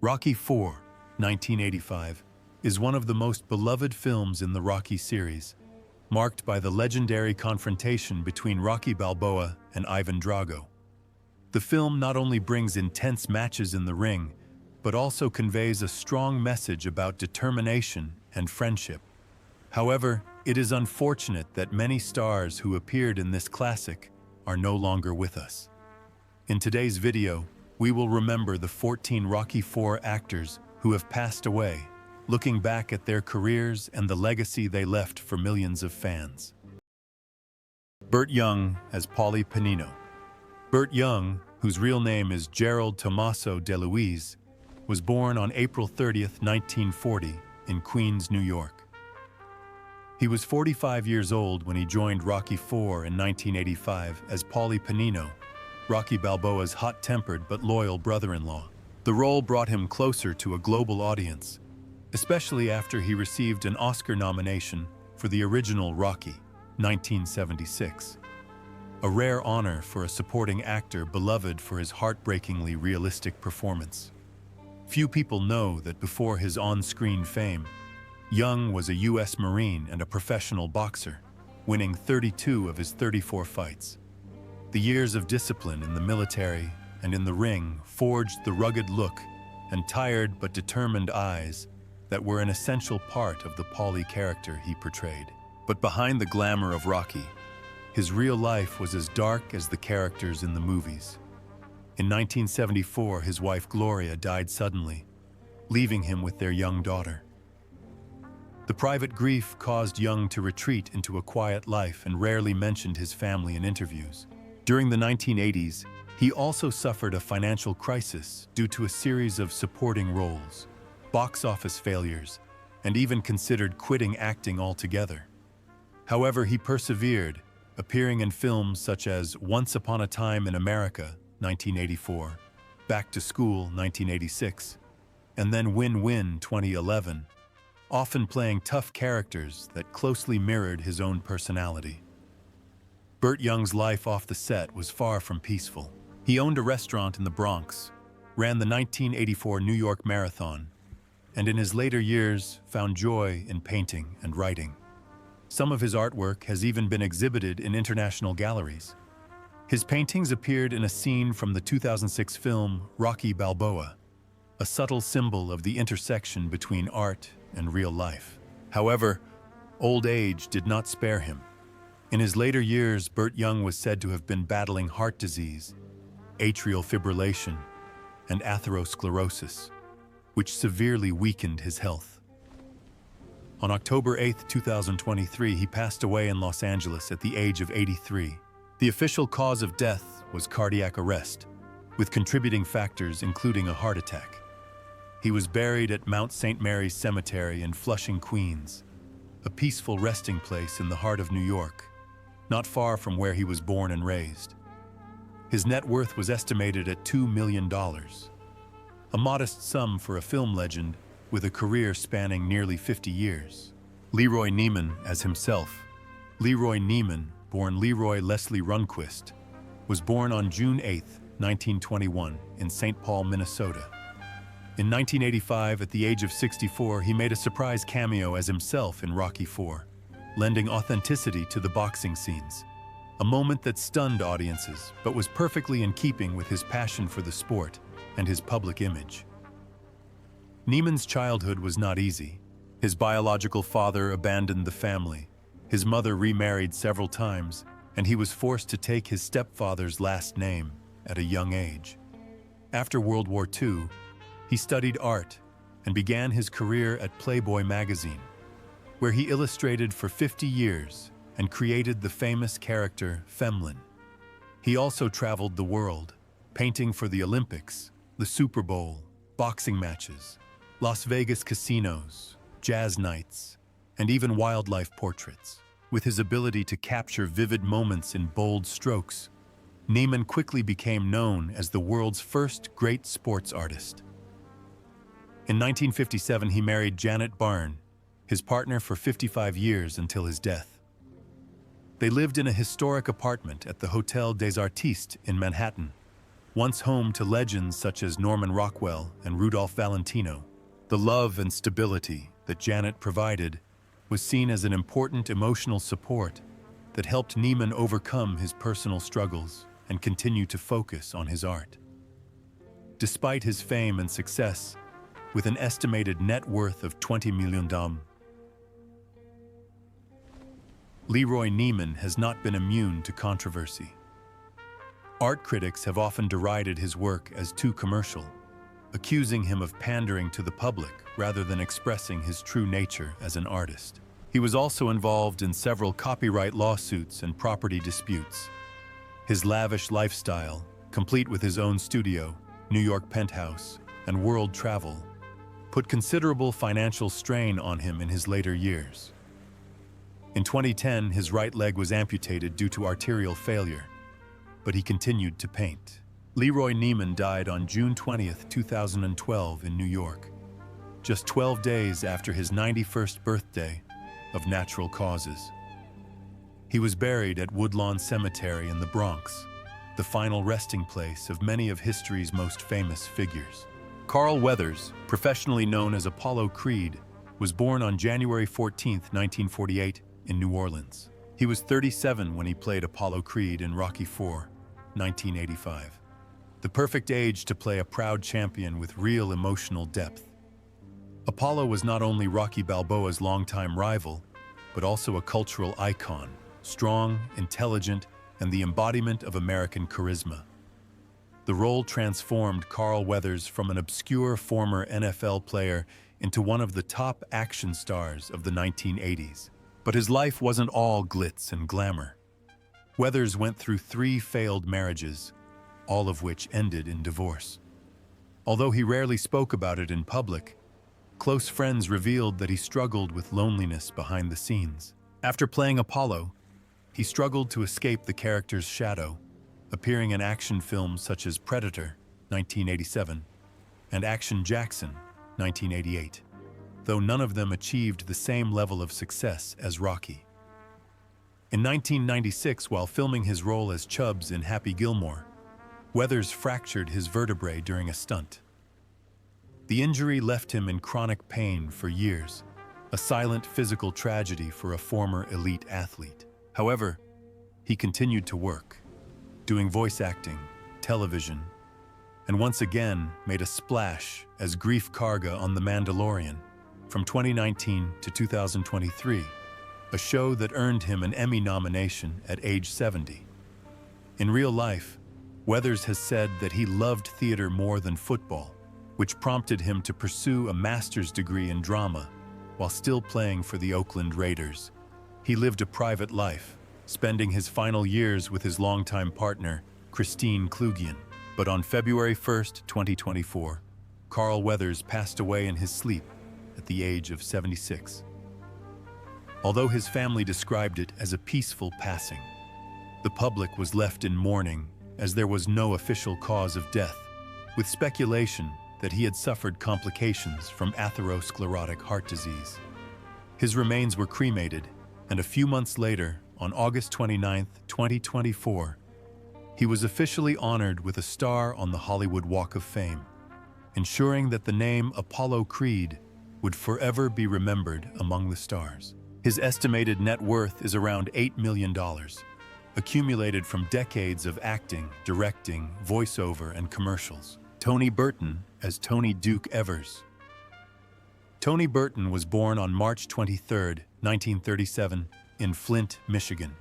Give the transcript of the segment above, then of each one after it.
Rocky IV, 1985, is one of the most beloved films in the Rocky series, marked by the legendary confrontation between Rocky Balboa and Ivan Drago. The film not only brings intense matches in the ring, but also conveys a strong message about determination and friendship. However, it is unfortunate that many stars who appeared in this classic are no longer with us. In today's video, we will remember the 14 Rocky IV actors who have passed away, looking back at their careers and the legacy they left for millions of fans. Burt Young as Paulie Panino. Burt Young, whose real name is Gerald Tommaso DeLuise, was born on April 30th, 1940, in Queens, New York. He was 45 years old when he joined Rocky IV in 1985 as Paulie Panino, Rocky Balboa's hot-tempered but loyal brother-in-law. The role brought him closer to a global audience, especially after he received an Oscar nomination for the original Rocky, 1976. A rare honor for a supporting actor beloved for his heartbreakingly realistic performance. Few people know that before his on-screen fame, Young was a U.S. Marine and a professional boxer, winning 32 of his 34 fights. The years of discipline in the military and in the ring forged the rugged look and tired but determined eyes that were an essential part of the Paulie character he portrayed. But behind the glamour of Rocky, his real life was as dark as the characters in the movies. In 1974, his wife Gloria died suddenly, leaving him with their young daughter. The private grief caused Young to retreat into a quiet life and rarely mentioned his family in interviews. During the 1980s, he also suffered a financial crisis due to a series of supporting roles, box office failures, and even considered quitting acting altogether. However, he persevered, appearing in films such as Once Upon a Time in America, 1984, Back to School, 1986, and then Win-Win, 2011, often playing tough characters that closely mirrored his own personality. Burt Young's life off the set was far from peaceful. He owned a restaurant in the Bronx, ran the 1984 New York Marathon, and in his later years found joy in painting and writing. Some of his artwork has even been exhibited in international galleries. His paintings appeared in a scene from the 2006 film Rocky Balboa, a subtle symbol of the intersection between art and real life. However, old age did not spare him. In his later years, Burt Young was said to have been battling heart disease, atrial fibrillation, and atherosclerosis, which severely weakened his health. On October 8, 2023, he passed away in Los Angeles at the age of 83. The official cause of death was cardiac arrest, with contributing factors including a heart attack. He was buried at Mount St. Mary's Cemetery in Flushing, Queens, a peaceful resting place in the heart of New York, not far from where he was born and raised. His net worth was estimated at $2 million, a modest sum for a film legend with a career spanning nearly 50 years. Leroy Neiman as himself. Leroy Neiman, born Leroy Leslie Runquist, was born on June 8, 1921, in St. Paul, Minnesota. In 1985, at the age of 64, he made a surprise cameo as himself in Rocky IV, lending authenticity to the boxing scenes, a moment that stunned audiences but was perfectly in keeping with his passion for the sport and his public image. Neiman's childhood was not easy. His biological father abandoned the family, his mother remarried several times, and he was forced to take his stepfather's last name at a young age. After World War II, he studied art and began his career at Playboy magazine, where he illustrated for 50 years and created the famous character Femlin. He also traveled the world, painting for the Olympics, the Super Bowl, boxing matches, Las Vegas casinos, jazz nights, and even wildlife portraits. With his ability to capture vivid moments in bold strokes, Neiman quickly became known as the world's first great sports artist. In 1957, he married Janet Barn, his partner for 55 years until his death. They lived in a historic apartment at the Hotel des Artistes in Manhattan, Once home to legends such as Norman Rockwell and Rudolph Valentino, the love and stability that Janet provided was seen as an important emotional support that helped Neiman overcome his personal struggles and continue to focus on his art. Despite his fame and success, with an estimated net worth of $20 million, Leroy Neiman has not been immune to controversy. Art critics have often derided his work as too commercial, accusing him of pandering to the public rather than expressing his true nature as an artist. He was also involved in several copyright lawsuits and property disputes. His lavish lifestyle, complete with his own studio, New York penthouse, and world travel, put considerable financial strain on him in his later years. In 2010, his right leg was amputated due to arterial failure, but he continued to paint. Leroy Neiman died on June 20, 2012 in New York, just 12 days after his 91st birthday of natural causes. He was buried at Woodlawn Cemetery in the Bronx, the final resting place of many of history's most famous figures. Carl Weathers, professionally known as Apollo Creed, was born on January 14, 1948, in New Orleans. He was 37 when he played Apollo Creed in Rocky IV, 1985. The perfect age to play a proud champion with real emotional depth. Apollo was not only Rocky Balboa's longtime rival, but also a cultural icon, strong, intelligent, and the embodiment of American charisma. The role transformed Carl Weathers from an obscure former NFL player into one of the top action stars of the 1980s. But his life wasn't all glitz and glamour. Weathers went through 3 failed marriages, all of which ended in divorce. Although he rarely spoke about it in public, close friends revealed that he struggled with loneliness behind the scenes. After playing Apollo, he struggled to escape the character's shadow, appearing in action films such as Predator, 1987, and Action Jackson, 1988, though none of them achieved the same level of success as Rocky. In 1996, while filming his role as Chubbs in Happy Gilmore, Weathers fractured his vertebrae during a stunt. The injury left him in chronic pain for years, a silent physical tragedy for a former elite athlete. However, he continued to work, doing voice acting, television, and once again made a splash as Greef Karga on The Mandalorian from 2019 to 2023, a show that earned him an Emmy nomination at age 70. In real life, Weathers has said that he loved theater more than football, which prompted him to pursue a master's degree in drama while still playing for the Oakland Raiders. He lived a private life, spending his final years with his longtime partner, Christine Klugian. But on February 1, 2024, Carl Weathers passed away in his sleep at the age of 76. Although his family described it as a peaceful passing, the public was left in mourning as there was no official cause of death, with speculation that he had suffered complications from atherosclerotic heart disease. His remains were cremated, and a few months later, on August 29, 2024, he was officially honored with a star on the Hollywood Walk of Fame, ensuring that the name Apollo Creed would forever be remembered among the stars. His estimated net worth is around $8 million, accumulated from decades of acting, directing, voiceover, and commercials. Tony Burton as Tony Duke Evers. Tony Burton was born on March 23, 1937, in Flint, Michigan.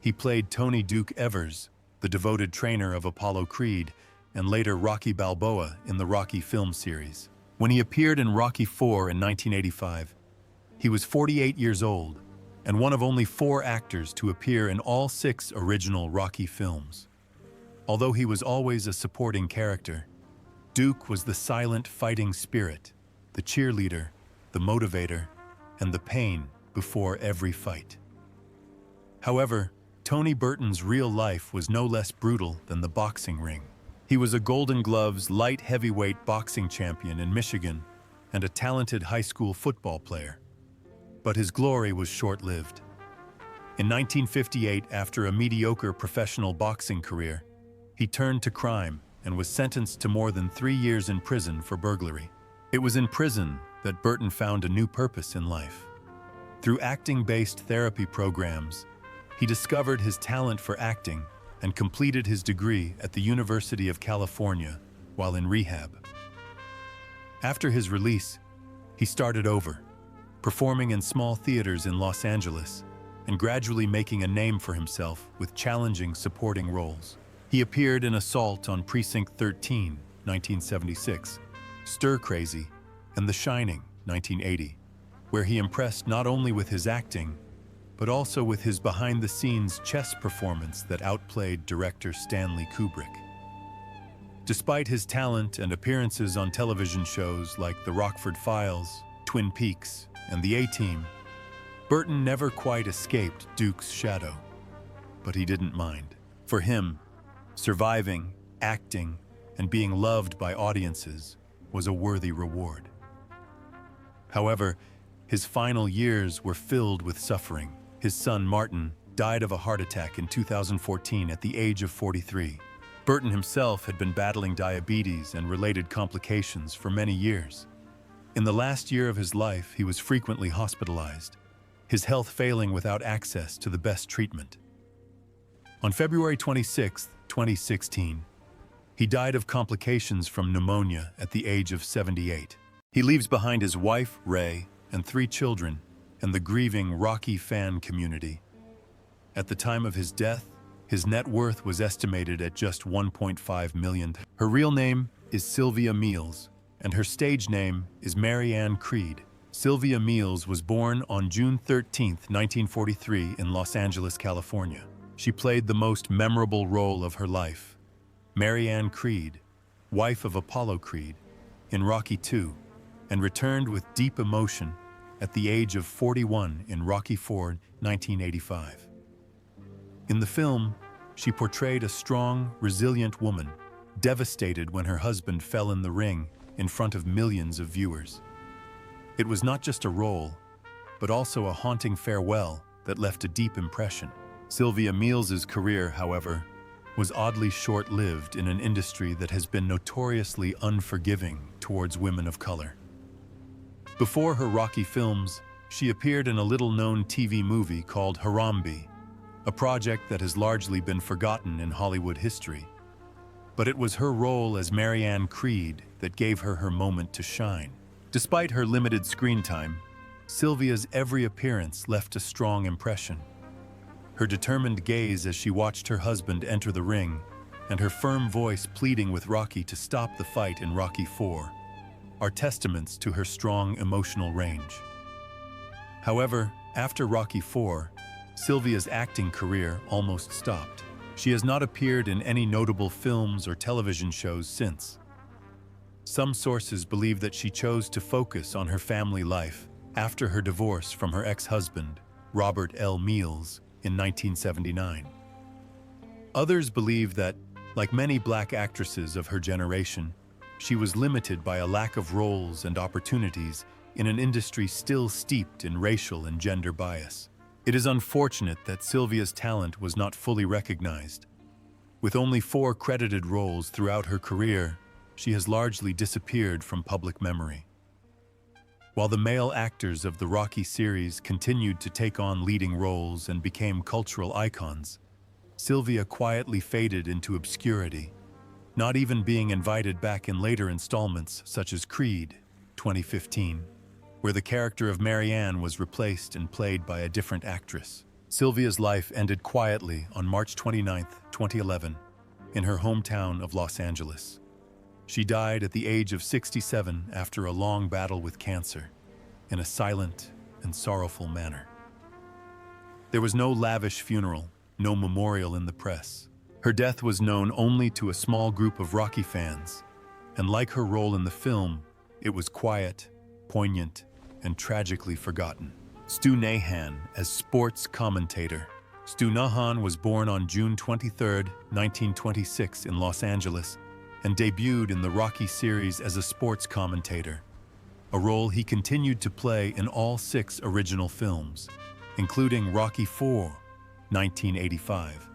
He played Tony Duke Evers, the devoted trainer of Apollo Creed, and later Rocky Balboa in the Rocky film series. When he appeared in Rocky IV in 1985, he was 48 years old and one of only 4 actors to appear in all 6 original Rocky films. Although he was always a supporting character, Duke was the silent fighting spirit, the cheerleader, the motivator, and the pain before every fight. However, Tony Burton's real life was no less brutal than the boxing ring. He was a Golden Gloves light heavyweight boxing champion in Michigan and a talented high school football player. But his glory was short-lived. In 1958, after a mediocre professional boxing career, he turned to crime and was sentenced to more than 3 years in prison for burglary. It was in prison that Burton found a new purpose in life. Through acting-based therapy programs, he discovered his talent for acting and completed his degree at the University of California while in rehab. After his release, he started over, performing in small theaters in Los Angeles and gradually making a name for himself with challenging supporting roles. He appeared in Assault on Precinct 13, 1976, Stir Crazy, and The Shining, 1980, where he impressed not only with his acting, but also with his behind-the-scenes chess performance that outplayed director Stanley Kubrick. Despite his talent and appearances on television shows like The Rockford Files, Twin Peaks, and The A-Team, Burton never quite escaped Duke's shadow. But he didn't mind. For him, surviving, acting, and being loved by audiences was a worthy reward. However, his final years were filled with suffering. His son, Martin, died of a heart attack in 2014 at the age of 43. Burton himself had been battling diabetes and related complications for many years. In the last year of his life, he was frequently hospitalized, his health failing without access to the best treatment. On February 26, 2016, he died of complications from pneumonia at the age of 78. He leaves behind his wife, Ray, and 3 children, and the grieving Rocky fan community. At the time of his death, his net worth was estimated at just $1.5 million. Her real name is Sylvia Meals, and her stage name is Mary Ann Creed. Sylvia Meals was born on June 13, 1943 in Los Angeles, California. She played the most memorable role of her life, Mary Ann Creed, wife of Apollo Creed, in Rocky II, and returned with deep emotion at the age of 41 in Rocky IV, 1985. In the film, she portrayed a strong, resilient woman, devastated when her husband fell in the ring in front of millions of viewers. It was not just a role, but also a haunting farewell that left a deep impression. Sylvia Meals' career, however, was oddly short-lived in an industry that has been notoriously unforgiving towards women of color. Before her Rocky films, she appeared in a little-known TV movie called Harambe, a project that has largely been forgotten in Hollywood history. But it was her role as Mary Ann Creed that gave her her moment to shine. Despite her limited screen time, Sylvia's every appearance left a strong impression. Her determined gaze as she watched her husband enter the ring, and her firm voice pleading with Rocky to stop the fight in Rocky IV, are testaments to her strong emotional range. However, after Rocky IV, Sylvia's acting career almost stopped. She has not appeared in any notable films or television shows since. Some sources believe that she chose to focus on her family life after her divorce from her ex-husband, Robert L. Meals, in 1979. Others believe that, like many black actresses of her generation, she was limited by a lack of roles and opportunities in an industry still steeped in racial and gender bias. It is unfortunate that Sylvia's talent was not fully recognized. With only 4 credited roles throughout her career, she has largely disappeared from public memory. While the male actors of the Rocky series continued to take on leading roles and became cultural icons, Sylvia quietly faded into obscurity, not even being invited back in later installments such as Creed, 2015, where the character of Mary Ann was replaced and played by a different actress. Sylvia's life ended quietly on March 29, 2011, in her hometown of Los Angeles. She died at the age of 67 after a long battle with cancer, in a silent and sorrowful manner. There was no lavish funeral, no memorial in the press. Her death was known only to a small group of Rocky fans, and like her role in the film, it was quiet, poignant, and tragically forgotten. Stu Nahan as sports commentator. Stu Nahan was born on June 23, 1926 in Los Angeles, and debuted in the Rocky series as a sports commentator, a role he continued to play in all 6 original films, including Rocky IV, 1985,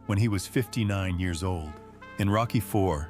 when he was 59 years old. In Rocky IV,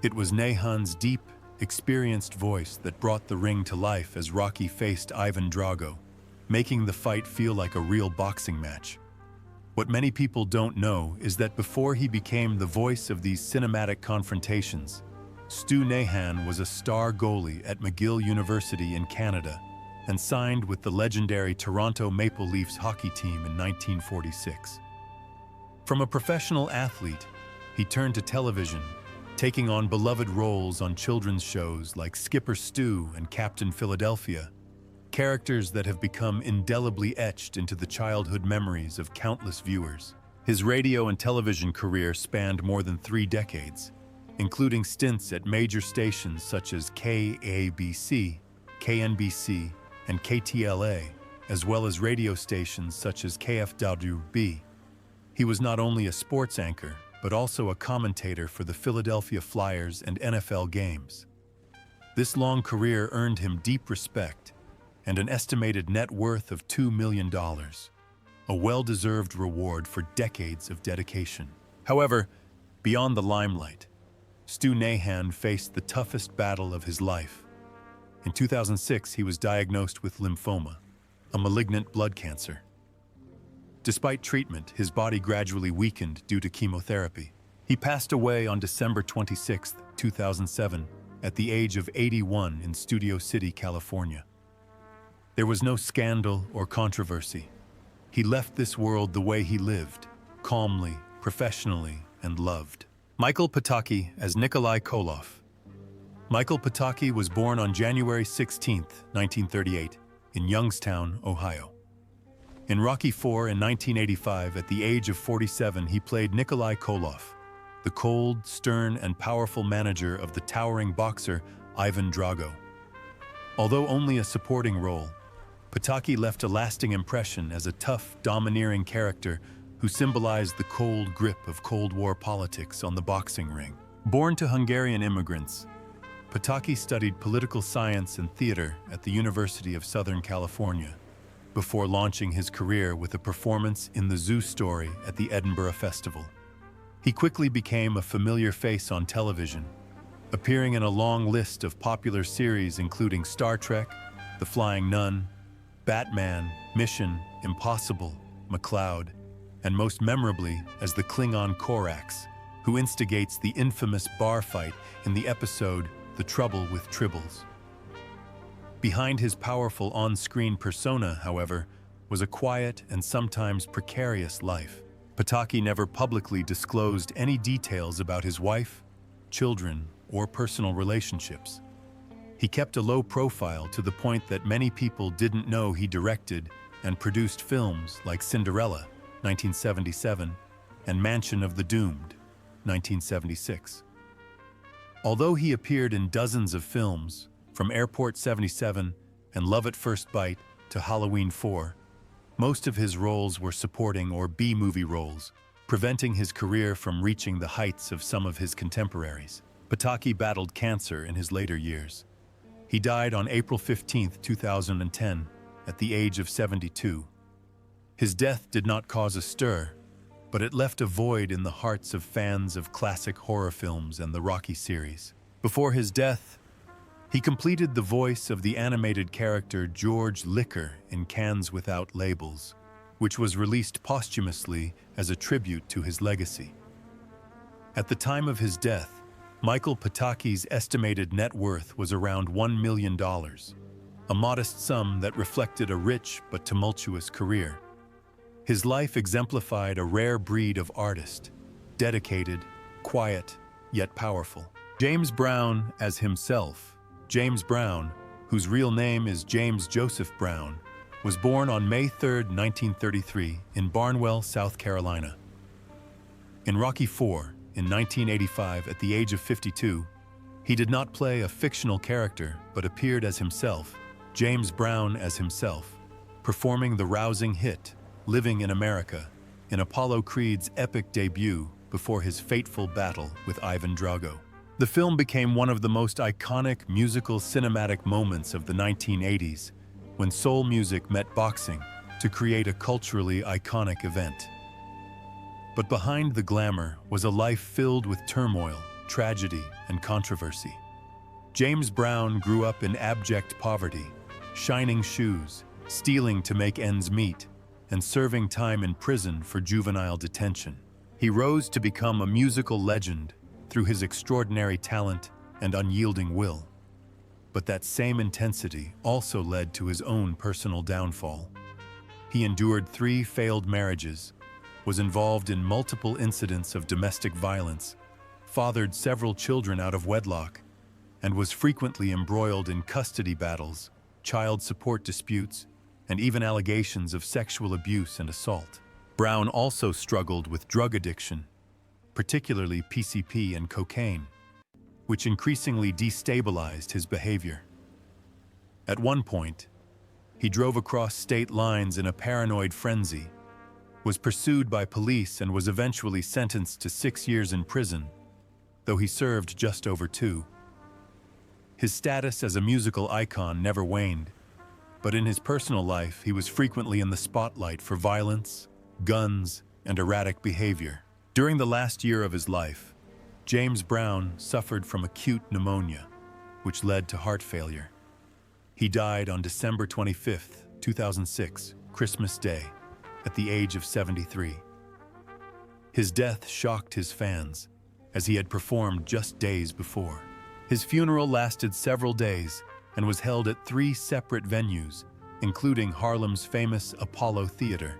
It was Nahan's deep, experienced voice that brought the ring to life as Rocky faced Ivan Drago, making the fight feel like a real boxing match. What many people don't know is that before he became the voice of these cinematic confrontations, Stu Nahan was a star goalie at McGill University in Canada and signed with the legendary Toronto Maple Leafs hockey team in 1946. From a professional athlete, he turned to television, taking on beloved roles on children's shows like Skipper Stu and Captain Philadelphia, characters that have become indelibly etched into the childhood memories of countless viewers. His radio and television career spanned more than 3 decades, including stints at major stations such as KABC, KNBC, and KTLA, as well as radio stations such as KFWB. He was not only a sports anchor, but also a commentator for the Philadelphia Flyers and NFL games. This long career earned him deep respect and an estimated net worth of $2 million, a well-deserved reward for decades of dedication. However, beyond the limelight, Stu Nahan faced the toughest battle of his life. In 2006, he was diagnosed with lymphoma, a malignant blood cancer. Despite treatment, his body gradually weakened due to chemotherapy. He passed away on December 26, 2007, at the age of 81 in Studio City, California. There was no scandal or controversy. He left this world the way he lived, calmly, professionally, and loved. Michael Pataki as Nikolai Koloff. Michael Pataki was born on January 16, 1938, in Youngstown, Ohio. In Rocky IV in 1985, at the age of 47, he played Nikolai Koloff, the cold, stern, and powerful manager of the towering boxer Ivan Drago. Although only a supporting role, Pataki left a lasting impression as a tough, domineering character who symbolized the cold grip of Cold War politics on the boxing ring. Born to Hungarian immigrants, Pataki studied political science and theater at the University of Southern California, before launching his career with a performance in The Zoo Story at the Edinburgh Festival. He quickly became a familiar face on television, appearing in a long list of popular series including Star Trek, The Flying Nun, Batman, Mission, Impossible, McCloud, and most memorably as the Klingon Korax, who instigates the infamous bar fight in the episode The Trouble with Tribbles. Behind his powerful on-screen persona, however, was a quiet and sometimes precarious life. Pataki never publicly disclosed any details about his wife, children, or personal relationships. He kept a low profile to the point that many people didn't know he directed and produced films like Cinderella, 1977, and Mansion of the Doomed, 1976. Although he appeared in dozens of films, from Airport 77 and Love at First Bite to Halloween 4, most of his roles were supporting or B-movie roles, preventing his career from reaching the heights of some of his contemporaries. Pataki battled cancer in his later years. He died on April 15, 2010, at the age of 72. His death did not cause a stir, but it left a void in the hearts of fans of classic horror films and the Rocky series. Before his death, he completed the voice of the animated character George Liquor in Cans Without Labels, which was released posthumously as a tribute to his legacy. At the time of his death, Michael Pataki's estimated net worth was around $1 million, a modest sum that reflected a rich but tumultuous career. His life exemplified a rare breed of artist, dedicated, quiet, yet powerful. James Brown as himself. James Brown, whose real name is James Joseph Brown, was born on May 3, 1933, in Barnwell, South Carolina. In Rocky IV, in 1985, at the age of 52, he did not play a fictional character but appeared as himself, James Brown as himself, performing the rousing hit, Living in America, in Apollo Creed's epic debut before his fateful battle with Ivan Drago. The film became one of the most iconic musical cinematic moments of the 1980s, when soul music met boxing to create a culturally iconic event. But behind the glamour was a life filled with turmoil, tragedy and controversy. James Brown grew up in abject poverty, shining shoes, stealing to make ends meet, and serving time in prison for juvenile detention. He rose to become a musical legend through his extraordinary talent and unyielding will. But that same intensity also led to his own personal downfall. He endured 3 failed marriages, was involved in multiple incidents of domestic violence, fathered several children out of wedlock, and was frequently embroiled in custody battles, child support disputes, and even allegations of sexual abuse and assault. Brown also struggled with drug addiction, particularly PCP and cocaine, which increasingly destabilized his behavior. At one point, he drove across state lines in a paranoid frenzy, was pursued by police, and was eventually sentenced to 6 years in prison, though he served just over 2. His status as a musical icon never waned, but in his personal life, he was frequently in the spotlight for violence, guns, and erratic behavior. During the last year of his life, James Brown suffered from acute pneumonia, which led to heart failure. He died on December 25, 2006, Christmas Day, at the age of 73. His death shocked his fans, as he had performed just days before. His funeral lasted several days and was held at 3 separate venues, including Harlem's famous Apollo Theater,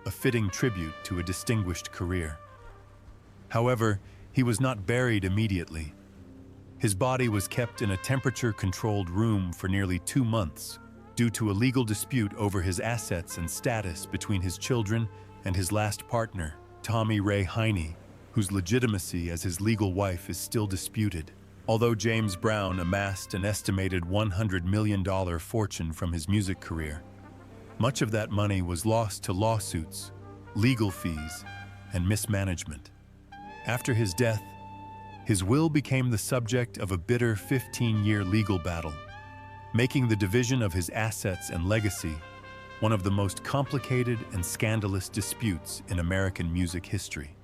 a fitting tribute to a distinguished career. However, he was not buried immediately. His body was kept in a temperature-controlled room for nearly 2 months due to a legal dispute over his assets and status between his children and his last partner, Tommy Ray Heine, whose legitimacy as his legal wife is still disputed. Although James Brown amassed an estimated $100 million fortune from his music career, much of that money was lost to lawsuits, legal fees, and mismanagement. After his death, his will became the subject of a bitter 15-year legal battle, making the division of his assets and legacy one of the most complicated and scandalous disputes in American music history.